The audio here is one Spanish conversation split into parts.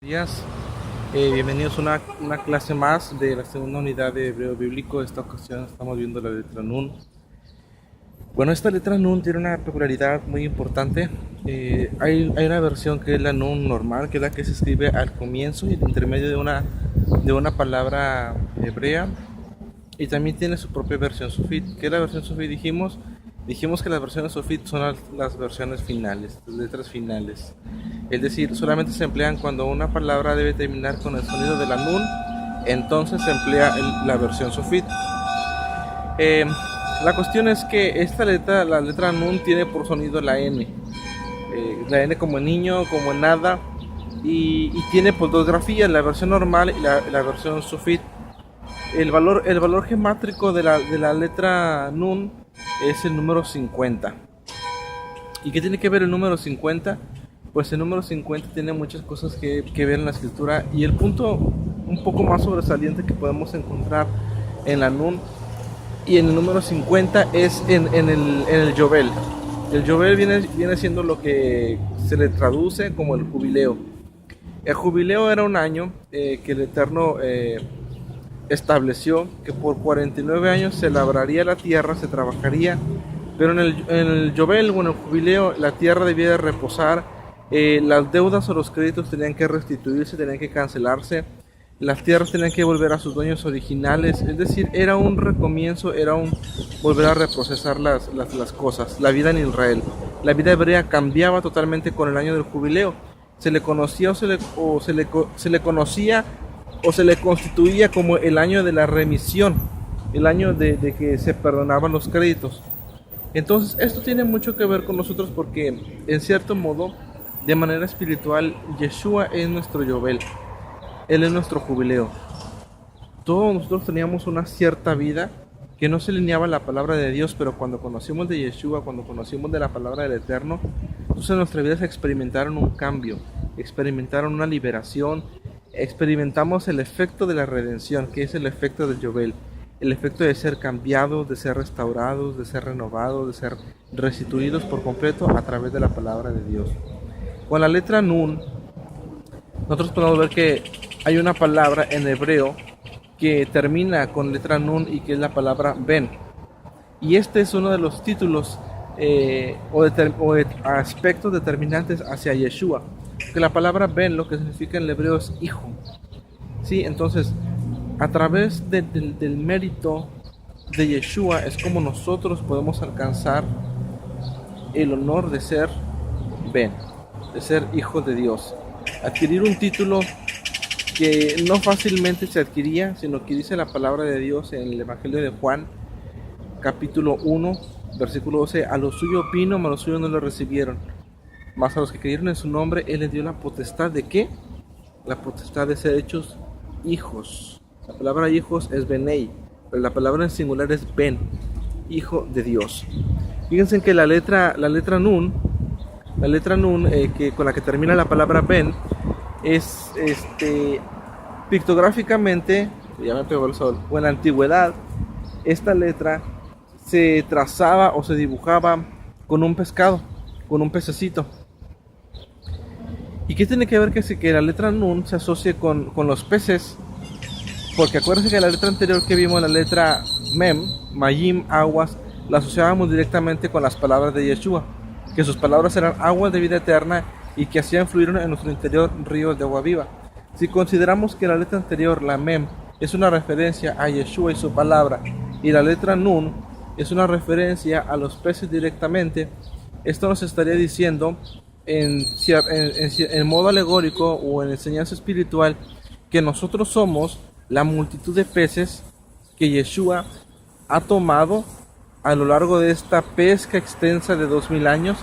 Días, bienvenidos a una clase más de la segunda unidad de Hebreo Bíblico. Esta ocasión estamos viendo la letra Nun. Bueno, esta letra Nun tiene una peculiaridad muy importante. Hay una versión que es la Nun normal, que es la que se escribe al comienzo y al intermedio de una palabra hebrea. Y también tiene su propia versión sufit. ¿Qué es la versión sufit? Dijimos que las versiones sufit son las versiones finales, las letras finales. Es decir, solamente se emplean cuando una palabra debe terminar con el sonido de la nun, entonces se emplea la versión sufit. La cuestión es que la letra nun, tiene por sonido la n. La n como en niño, como en nada, y tiene pues dos grafías, la versión normal y la versión sufit. El valor gemátrico de la letra nun es el número 50. ¿Y qué tiene que ver el número 50? Pues el número 50 tiene muchas cosas que ver en la escritura, y el punto un poco más sobresaliente que podemos encontrar en la nun y en el número 50 es en el Yobel. El Yobel viene siendo lo que se le traduce como el jubileo. El jubileo era un año que el Eterno estableció que por 49 años se labraría la tierra, se trabajaría, pero en el Yobel o en el jubileo la tierra debía de reposar. Las deudas o los créditos tenían que restituirse, tenían que cancelarse, las tierras tenían que volver a sus dueños originales, es decir, era un recomienzo, era un volver a reprocesar las cosas. La vida en Israel, la vida hebrea cambiaba totalmente con el año del jubileo. Se le conocía se le conocía o se le constituía como el año de la remisión, el año de que se perdonaban los créditos. Entonces esto tiene mucho que ver con nosotros porque en cierto modo, de manera espiritual, Yeshua es nuestro Yobel, Él es nuestro jubileo. Todos nosotros teníamos una cierta vida que no se alineaba a la palabra de Dios, pero cuando conocimos de Yeshua, cuando conocimos de la palabra del Eterno, entonces en nuestras vidas experimentaron un cambio, experimentaron una liberación, experimentamos el efecto de la redención, que es el efecto del Yobel, el efecto de ser cambiados, de ser restaurados, de ser renovados, de ser restituidos por completo a través de la palabra de Dios. Con la letra Nun, nosotros podemos ver que hay una palabra en hebreo que termina con letra Nun y que es la palabra Ben. Y este es uno de los títulos o de aspectos determinantes hacia Yeshua. Que la palabra Ben, lo que significa en el hebreo, es hijo. Sí, entonces, a través del mérito de Yeshua es como nosotros podemos alcanzar el honor de ser Ben, de ser hijo de Dios. Adquirir un título que no fácilmente se adquiría, sino que dice la palabra de Dios en el Evangelio de Juan, capítulo 1, versículo 12: a los suyos vino, mas los suyos no lo recibieron. Mas a los que creyeron en su nombre, Él les dio la potestad ¿de qué? La potestad de ser hechos hijos. La palabra hijos es Benei, pero la palabra en singular es Ben, hijo de Dios. Fíjense que la letra Nun, que con la que termina la palabra Ben, es pictográficamente, ya me pegó el sol, o en la antigüedad, esta letra se trazaba o se dibujaba con un pescado, con un pececito. ¿Y qué tiene que ver que la letra Nun se asocie con los peces? Porque acuérdense que la letra anterior que vimos, la letra Mem, Mayim, aguas, la asociábamos directamente con las palabras de Yeshua, que sus palabras eran aguas de vida eterna y que hacían fluir en nuestro interior ríos de agua viva. Si consideramos que la letra anterior, la Mem, es una referencia a Yeshua y su palabra, y la letra Nun es una referencia a los peces directamente, esto nos estaría diciendo en modo alegórico o en enseñanza espiritual que nosotros somos la multitud de peces que Yeshua ha tomado a lo largo de esta pesca extensa de 2000 años,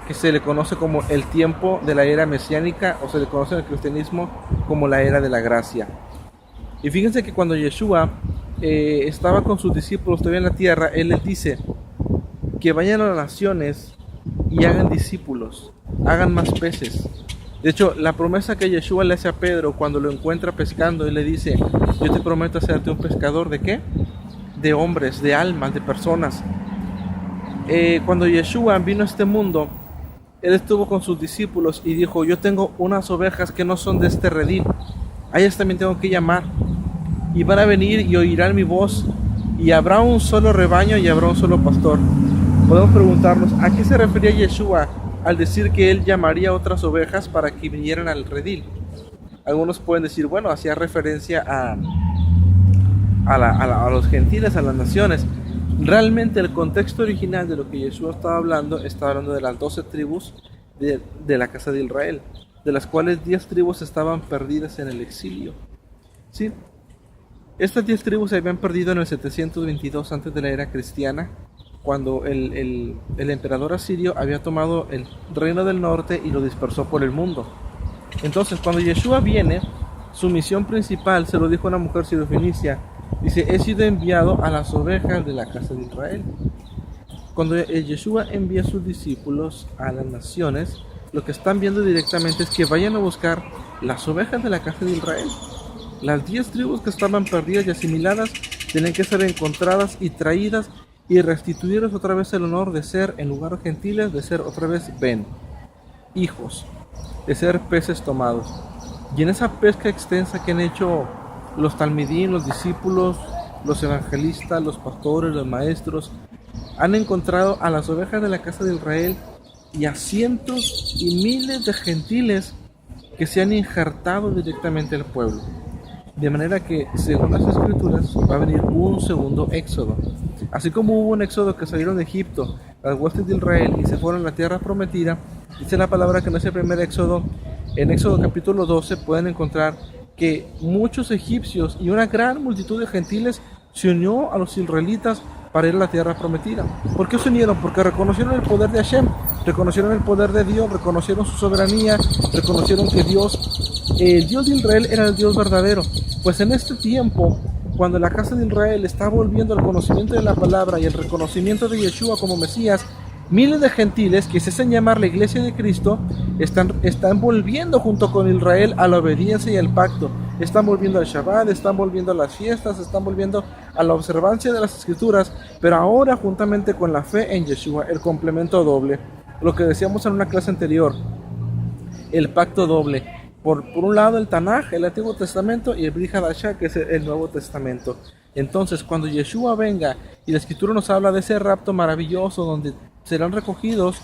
que se le conoce como el tiempo de la era mesiánica, o se le conoce en el cristianismo como la era de la gracia. Y fíjense que cuando Yeshua estaba con sus discípulos todavía en la tierra, Él les dice que vayan a las naciones y hagan discípulos, hagan más peces. De hecho, la promesa que Yeshua le hace a Pedro cuando lo encuentra pescando, Él le dice: yo te prometo hacerte un pescador ¿de qué? De hombres, de almas, de personas. Cuando Yeshua vino a este mundo, Él estuvo con sus discípulos y dijo, yo tengo unas ovejas que no son de este redil, a ellas también tengo que llamar, y van a venir y oirán mi voz, y habrá un solo rebaño y habrá un solo pastor. Podemos preguntarnos, ¿a qué se refería Yeshua al decir que él llamaría a otras ovejas para que vinieran al redil? Algunos pueden decir, bueno, hacía referencia a los gentiles, a las naciones. Realmente el contexto original de lo que Yeshua estaba hablando de las 12 tribus de la casa de Israel, de las cuales 10 tribus estaban perdidas en el exilio. ¿Sí? Estas 10 tribus se habían perdido en el 722 antes de la era cristiana, cuando el emperador asirio había tomado el reino del norte y lo dispersó por el mundo. Entonces, cuando Yeshua viene, su misión principal, se lo dijo a una mujer sirofenicia, dice, he sido enviado a las ovejas de la casa de Israel. Cuando Yeshua envía a sus discípulos a las naciones, lo que están viendo directamente es que vayan a buscar las ovejas de la casa de Israel. Las 10 tribus que estaban perdidas y asimiladas tienen que ser encontradas y traídas y restituirles otra vez el honor de ser, en lugar de gentiles, de ser otra vez hijos, de ser peces tomados. Y en esa pesca extensa que han hecho los talmidín, los discípulos, los evangelistas, los pastores, los maestros, han encontrado a las ovejas de la casa de Israel y a cientos y miles de gentiles que se han injertado directamente al pueblo. De manera que, según las escrituras, va a venir un segundo éxodo. Así como hubo un éxodo que salieron de Egipto, las huestes de Israel, y se fueron a la tierra prometida, dice la palabra que en ese primer éxodo, en Éxodo capítulo 12, pueden encontrar que muchos egipcios y una gran multitud de gentiles se unió a los israelitas para ir a la tierra prometida. ¿Por qué se unieron? Porque reconocieron el poder de Hashem, reconocieron el poder de Dios, reconocieron su soberanía, reconocieron que Dios, el Dios de Israel, era el Dios verdadero. Pues en este tiempo, cuando la casa de Israel está volviendo al conocimiento de la palabra y el reconocimiento de Yeshua como Mesías, miles de gentiles que se hacen llamar la iglesia de Cristo están volviendo junto con Israel a la obediencia y al pacto. Están volviendo al Shabbat, están volviendo a las fiestas, están volviendo a la observancia de las escrituras, pero ahora juntamente con la fe en Yeshua, el complemento doble. Lo que decíamos en una clase anterior, el pacto doble. Por un lado el Tanaj, el Antiguo Testamento, y el Brit Hadashah, que es el Nuevo Testamento. Entonces, cuando Yeshua venga, y la Escritura nos habla de ese rapto maravilloso, donde serán recogidos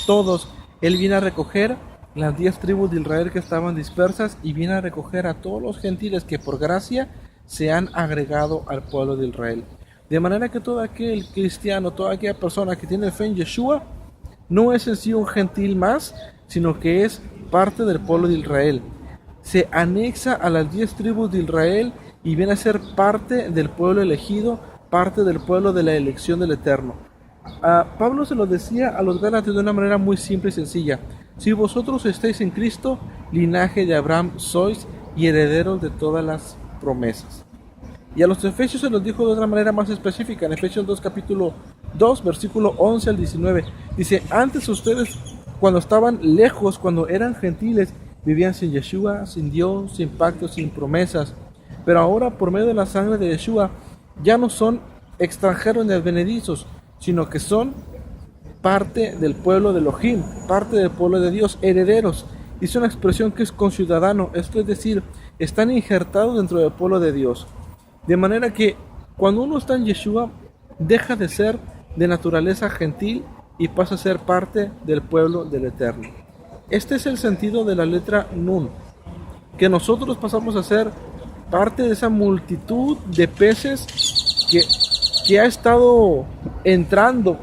todos, Él viene a recoger las 10 tribus de Israel que estaban dispersas, y viene a recoger a todos los gentiles que por gracia se han agregado al pueblo de Israel. De manera que todo aquel cristiano, toda aquella persona que tiene fe en Yeshua, no es en sí un gentil más, sino que es parte del pueblo de Israel. Se anexa a las 10 tribus de Israel y viene a ser parte del pueblo elegido, parte del pueblo de la elección del Eterno. Pablo se lo decía a los Gálatas de una manera muy simple y sencilla. Si vosotros estáis en Cristo, linaje de Abraham sois y herederos de todas las promesas. Y a los Efesios se los dijo de otra manera más específica, en Efesios 2 capítulo 2, versículo 11 al 19. Dice, antes ustedes, cuando estaban lejos, cuando eran gentiles, vivían sin Yeshua, sin Dios, sin pactos, sin promesas. Pero ahora, por medio de la sangre de Yeshua, ya no son extranjeros ni advenedizos, sino que son parte del pueblo de Elohim, parte del pueblo de Dios, herederos. Es una expresión que es conciudadano, esto es decir, están injertados dentro del pueblo de Dios. De manera que cuando uno está en Yeshua, deja de ser de naturaleza gentil y pasa a ser parte del pueblo del Eterno. Este es el sentido de la letra Nun, que nosotros pasamos a ser parte de esa multitud de peces que ha estado entrando,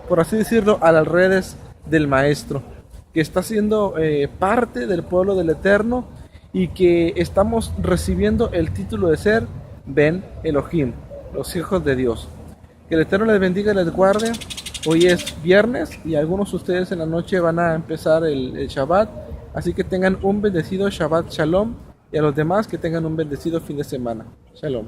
por así decirlo, a las redes del Maestro, que está siendo parte del pueblo del Eterno y que estamos recibiendo el título de ser Ben Elohim, los hijos de Dios. Que el Eterno les bendiga y les guarde. Hoy es viernes y algunos de ustedes en la noche van a empezar el Shabbat, así que tengan un bendecido Shabbat Shalom, y a los demás que tengan un bendecido fin de semana. Shalom.